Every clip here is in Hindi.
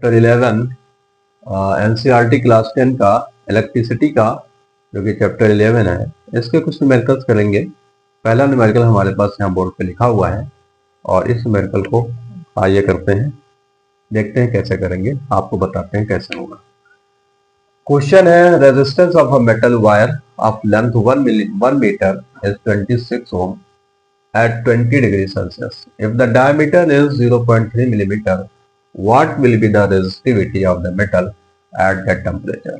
चैप्टर 11 एनसीईआरटी क्लास 10 का इलेक्ट्रिसिटी का जो कि चैप्टर 11 है, इसके कुछ न्यूमेरिकल्स करेंगे। पहला न्यूमेरिकल हमारे पास यहाँ बोर्ड पे लिखा हुआ है और इस न्यूमेरिकल को आइए करते हैं, देखते हैं कैसे करेंगे, आपको बताते हैं कैसे होगा। क्वेश्चन है resistance of a metal wire of length 1 metre is 26 ohm at 20 degrees Celsius. If the diameter is 0.3 millimeter, what will be the resistivity of the metal at that temperature?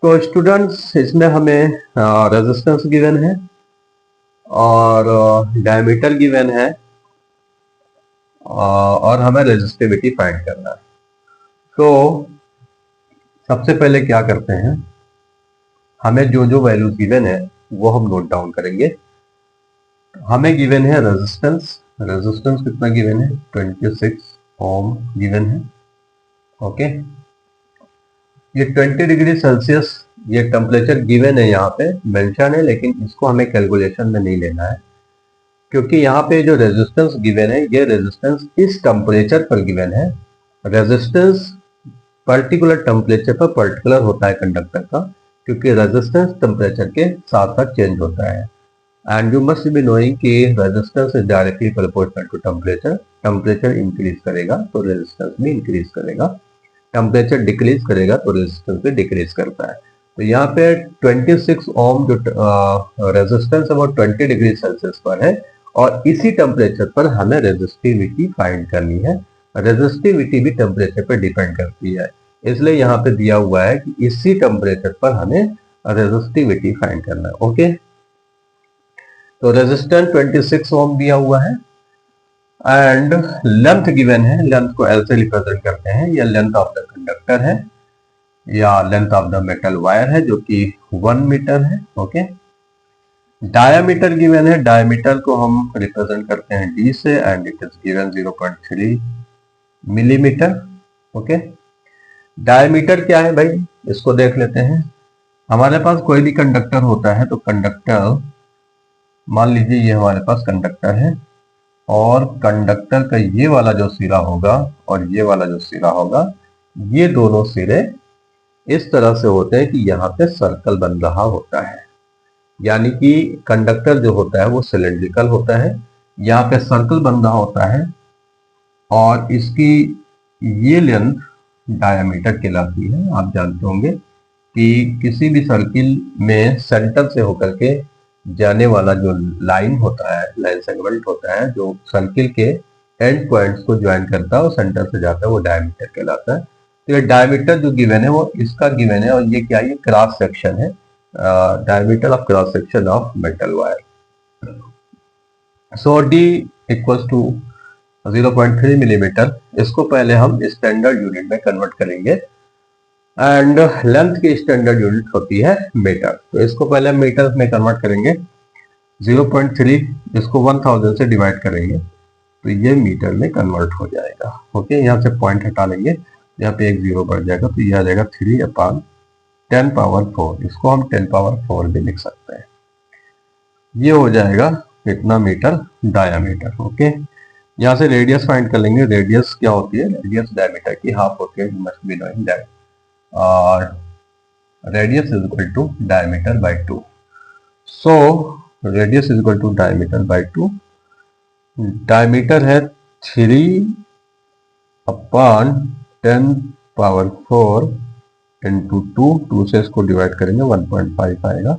तो स्टूडेंट्स इसमें हमें रेजिस्टेंस गिवन है और डायमीटर गिवन है और हमें रेजिस्टिविटी फाइंड करना है। तो सबसे पहले क्या करते हैं, हमें जो जो वैल्यूज गिवन है वो हम नोट डाउन करेंगे। हमें गिवन है रेजिस्टेंस कितना गिवन है, 26 ओम गिवन है। ओके, ये 20 डिग्री सेल्सियस ये टेम्परेचर गिवन है, यहाँ पे मेंशन है, लेकिन इसको हमें कैलकुलेशन में नहीं लेना है क्योंकि यहाँ पे जो रेजिस्टेंस गिवन है ये रेजिस्टेंस इस टेम्परेचर पर गिवन है। रेजिस्टेंस पर्टिकुलर टेम्परेचर पर पर्टिकुलर होता है कंडक्टर का, क्योंकि रेजिस्टेंस टेम्परेचर के साथ साथ चेंज होता है। And you must be knowing कि resistance is directly proportional to temperature. Temperature increase करेगा तो resistance भी increase करेगा, temperature decrease करेगा तो resistance भी decrease करता है। तो यहाँ पे 26 ओम जो resistance है वो 20 डिग्री सेल्सियस पर है और इसी टेम्परेचर पर हमें रेजिस्टिविटी फाइंड करनी है। रेजिस्टिविटी भी टेम्परेचर पर डिपेंड करती है, इसलिए यहाँ पे दिया हुआ है कि इसी टेम्परेचर पर हमें रेजिस्टिविटी फाइंड करना है। ओके, तो रेजिस्टेंस 26 ओम दिया हुआ है एंड लेंथ गिवन है। लेंथ को एल से रिप्रेजेंट करते हैं, या लेंथ ऑफ द कंडक्टर है या length of the metal wire है जो कि 1 मीटर है। ओके, डायामीटर गिवन है, डायामीटर को हम रिप्रेजेंट करते हैं डी से and it is given 0.3 millimetre. Okay, diameter क्या है भाई, इसको देख लेते हैं। हमारे पास कोई भी कंडक्टर होता है तो कंडक्टर, मान लीजिए ये हमारे पास कंडक्टर है और कंडक्टर का ये वाला जो सिरा होगा और ये वाला जो सिरा होगा, ये दोनों सिरे इस तरह से होते हैं कि यहाँ पे सर्कल बन रहा होता है, यानी कि कंडक्टर जो होता है वो सिलेंड्रिकल होता है, यहाँ पे सर्कल बन रहा होता है और इसकी ये लेंथ डायामीटर कहलाती है। आप जानते होंगे कि किसी भी सर्किल में सेंटर से होकर के जाने वाला जो लाइन होता है, लाइन सेगमेंट होता है जो सर्किल के एंड पॉइंट्स को ज्वाइन करता है और सेंटर से जाता है, वो डायमीटर कहलाता है। तो ये डायमीटर जो गिवन है वो इसका गिवन है और ये क्या है, ये क्रॉस सेक्शन है, diameter of cross section of metal wire. So d equals to 0.3 millimetre. इसको पहले हम स्टैंडर्ड यूनिट में कन्वर्ट करेंगे एंड लेंथ की स्टैंडर्ड यूनिट होती है मीटर, तो इसको पहले मीटर में कन्वर्ट करेंगे। 0.3 इसको 1000 से डिवाइड करेंगे तो ये मीटर में कन्वर्ट हो जाएगा। ओके, यहाँ से पॉइंट हटा लेंगे, यहाँ पे एक जीरो बढ़ जाएगा तो ये आ जाएगा 3/10⁴। इसको हम 10⁴ भी लिख सकते हैं। ये हो जाएगा कितना मीटर, डायामीटर। ओके, यहाँ से रेडियस फाइंड कर लेंगे। रेडियस क्या होती है, रेडियस डायमीटर की हाफ होती है, you must be knowing that, और radius is equal to diameter by 2। So radius is equal to diameter by 2। Diameter है 3/10⁴ इंटू 2 से इसको डिवाइड करेंगे 1.5 आएगा,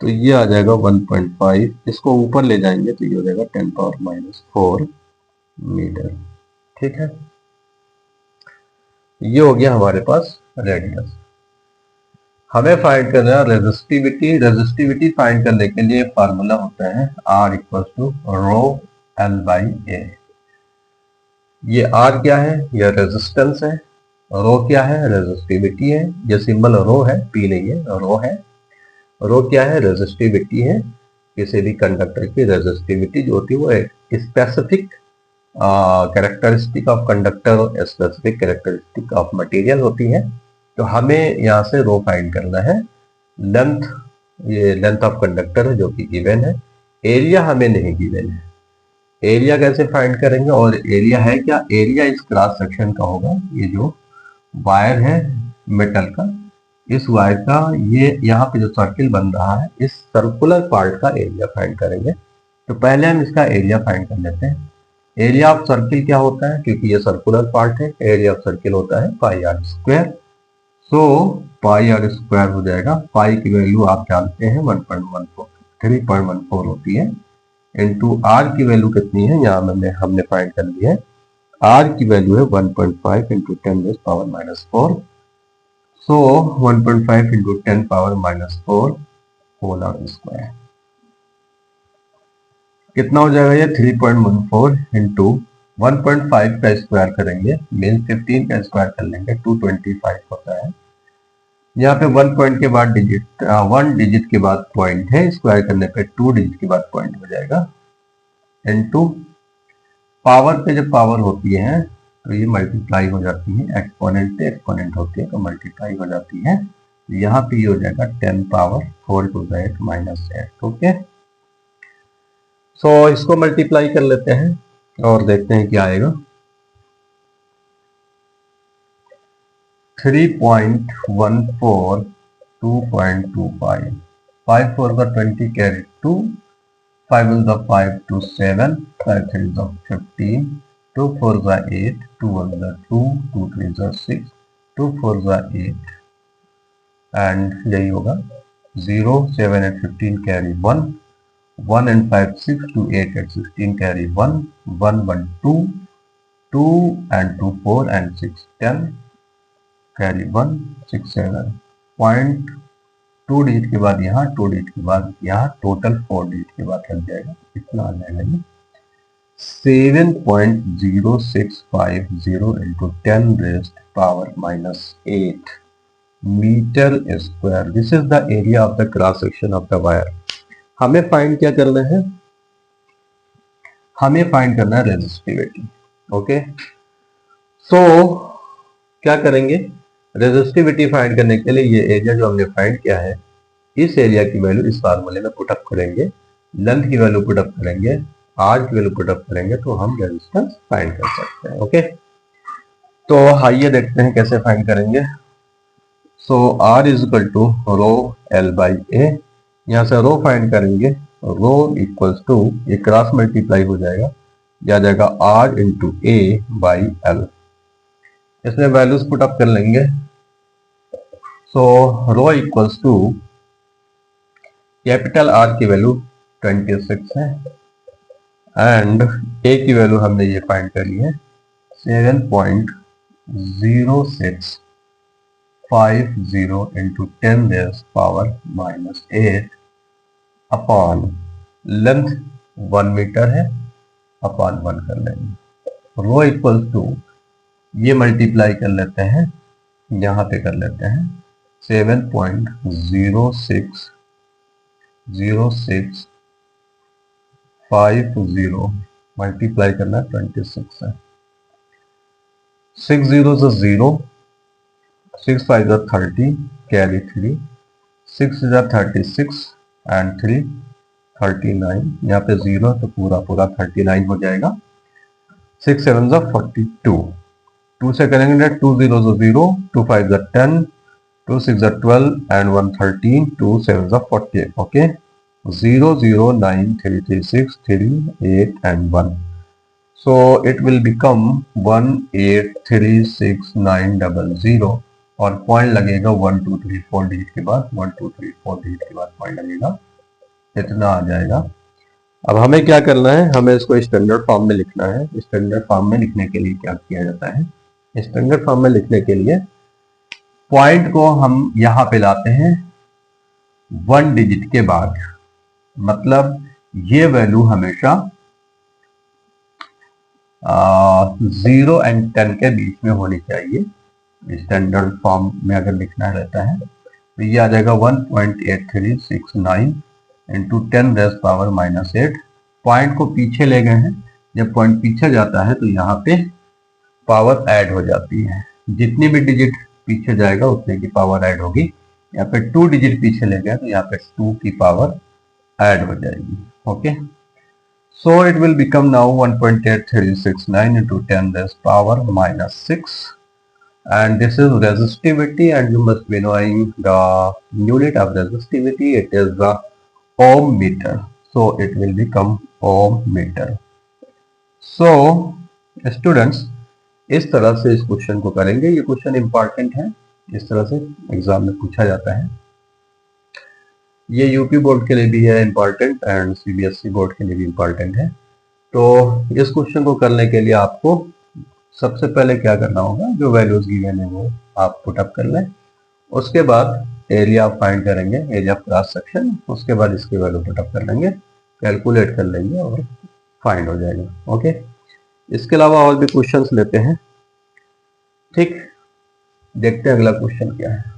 तो ये आ जाएगा 1.5। इसको ऊपर ले जाएंगे तो ये हो जाएगा 10⁻⁴ मीटर। ठीक है, ये हो गया हमारे पास रेडियस। हमें फाइंड करना है रेजिस्टिविटी। रेजिस्टिविटी फाइंड करने के लिए फार्मूला होता है R इक्वल टू ρL/A। ये R क्या है, यह रेजिस्टेंस है, रो क्या है, रेजिस्टिविटी है। ये सिंबल रो है, P नहीं है, रो है। रो क्या है, रेजिस्टिविटी है। किसी भी कंडक्टर की रेजिस्टिविटी जो होती है वो एक स्पेसिफिक कैरेक्टरिस्टिक ऑफ कंडक्टर और स्पेसिफिक कैरेक्टरिस्टिक ऑफ मटेरियल होती है। तो हमें यहाँ से रो फाइंड करना है। लेंथ, ये लेंथ ऑफ कंडक्टर है जो कि गिवन है। एरिया हमें नहीं गिवन है, एरिया कैसे फाइंड करेंगे, और एरिया है क्या, एरिया इस क्रॉस सेक्शन का होगा, ये जो वायर है मेटल का, इस वायर का ये यहाँ पे जो सर्किल बन रहा है, इस सर्कुलर पार्ट का एरिया फाइंड करेंगे। तो पहले हम इसका एरिया फाइंड कर लेते हैं। एरिया ऑफ सर्किल क्या होता है, क्योंकि ये सर्कुलर पार्ट है, एरिया ऑफ सर्किल होता है pi R square. So pi R square हो जाएगा, पाई की वैल्यू आप जानते हैं 3.14 होती है, इनटू आर की वैल्यू कितनी है, यहाँ हमने फाइंड कर ली है, आर की वैल्यू है 1.5 into 10⁻⁻⁴। So 1.5 into 10⁻⁻⁴ whole r square कितना हो जाएगा, ये 3.14 इंटू 1.5 का स्क्वायर करेंगे, मीन 15 का स्क्वायर कर लेंगे, 225 होता है। यहाँ पे 1 पॉइंट के बाद डिजिट, 1 डिजिट के बाद पॉइंट है, स्क्वायर करने पे 2 डिजिट के बाद पॉइंट हो जाएगा, इनटू पावर पे जब पावर होती है तो ये मल्टीप्लाई हो जाती है, एक्सपोनेंट पे एक्सपोनेंट होती है तो मल्टीप्लाई हो जाती है। यहाँ पे ये हो जाएगा 10⁻⁴ टू द 8 ओके। सो इसको मल्टीप्लाई कर लेते हैं और देखते हैं क्या आएगा। 3.14 2.25 5 4 का 20 कैरी 2 5 1 का 5 2 7 5 3 का 15 2 4 का 8 2 1 का 2 2 3 का 6 2 4 का 8 एंड यही होगा 0 7 8 15 carry 1 1 and 5 6 2 8 8 16 carry 1 1 1 2 2 and 2 4 and 6 10 carry 1 6 7 point 2 digit के बाद यहाँ 2 डिजिट के बाद यहाँ टोटल 4 डिजिट के बाद लग जाएगा, इतना आ जाएगा ये 7.0650 into 10⁻⁻⁸ metre square. This is the area of the cross section of the wire. हमें फाइंड क्या करना है, हमें फाइंड करना है रेजिस्टिविटी। ओके, सो क्या करेंगे, रेजिस्टिविटी फाइंड करने के लिए ये एरिया जो हमने फाइंड किया है, इस एरिया की वैल्यू इस फार्मूले में पुटअप करेंगे, लेंथ की वैल्यू पुटअप करेंगे, आर की वैल्यू पुटअप करेंगे तो हम रेजिस्टेंस फाइंड कर सकते हैं। ओके, तो आइए देखते हैं कैसे फाइंड करेंगे। So R is equal to rho L by A, यहाँ से रो फाइंड करेंगे, रो इक्वल्स टू ये क्रॉस मल्टीप्लाई हो जाएगा, या जाएगा R into A by L, इसमें वैल्यूज पुट अप कर लेंगे। So rho equals to capital R की वैल्यू 26 है एंड ए की वैल्यू हमने ये फाइंड कर ली है 7.0650 इंटू 10⁻⁻⁸ अपॉन लेंथ 1 मीटर है अपॉन 1 कर लेंगे। रो इक्वल्स टू ये मल्टीप्लाई कर लेते हैं, यहाँ पे कर लेते हैं 7.0650 मल्टीप्लाई करना 26 है, 6 0 से 0 6 5 जा 30 कैरी 3 6 जा 36 एंड 3 39, यहाँ पे 0 तो पूरा 39 हो जाएगा, 6 7 जा 42, 2 से करेंगे 2 0 से 0 2 5 जा 10 2 6 जा 12 एंड 1 13 2 7 जा 48 okay 0 0 9 3 3 6 3 8 and 1, so it will become 1836900 और पॉइंट लगेगा 1 2 3 4 डिजिट के बाद, 1 2 3 4 डिजिट के बाद पॉइंट लगेगा, इतना आ जाएगा। अब हमें क्या करना है, हमें इसको स्टैंडर्ड फॉर्म में लिखना है। स्टैंडर्ड फॉर्म में लिखने के लिए क्या किया जाता है, स्टैंडर्ड फॉर्म में लिखने के लिए पॉइंट को हम यहां पे लाते हैं 1 डिजिट के बाद, मतलब ये वैल्यू हमेशा 0 and 10 के बीच में होनी चाहिए। स्टैंडर्ड फॉर्म में अगर लिखना रहता है तो ये आ जाएगा 1.8369 इंटू 10⁻⁻⁸। पॉइंट को पीछे ले गए हैं, जब पॉइंट पीछे जाता है तो यहाँ पे पावर ऐड हो जाती है, जितनी भी डिजिट पीछे जाएगा उतने की पावर ऐड होगी। यहाँ पे 2 डिजिट पीछे ले गए तो यहाँ पे 2 की पावर ऐड हो जाएगी। Okay, So it will become now 1.8369 into 10 raised power minus 6, and this is resistivity, and you must be knowing the unit of resistivity. It is the ohm meter, so it will become ohm meter. So students, इस तरह से इस क्वेश्चन को करेंगे. ये क्वेश्चन इंपॉर्टेंट है, इस तरह से एग्जाम में पूछा जाता है. ये यूपी बोर्ड के लिए भी है इंपॉर्टेंट, एंड सीबीएसई बोर्ड के लिए भी इंपॉर्टेंट है. तो इस क्वेश्चन को करने के लिए आपको सबसे पहले क्या करना होगा, जो वैल्यूज गिवन है वो आप पुट अप कर लें. उसके बाद एरिया फाइंड करेंगे, एरिया ऑफ क्रॉस सेक्शन. उसके बाद इसकी वैल्यू पुट अप कर लेंगे, कैलकुलेट कर लेंगे और फाइंड हो जाएगा. ओके, इसके अलावा और भी क्वेश्चंस लेते हैं. ठीक, देखते हैं अगला क्वेश्चन क्या है.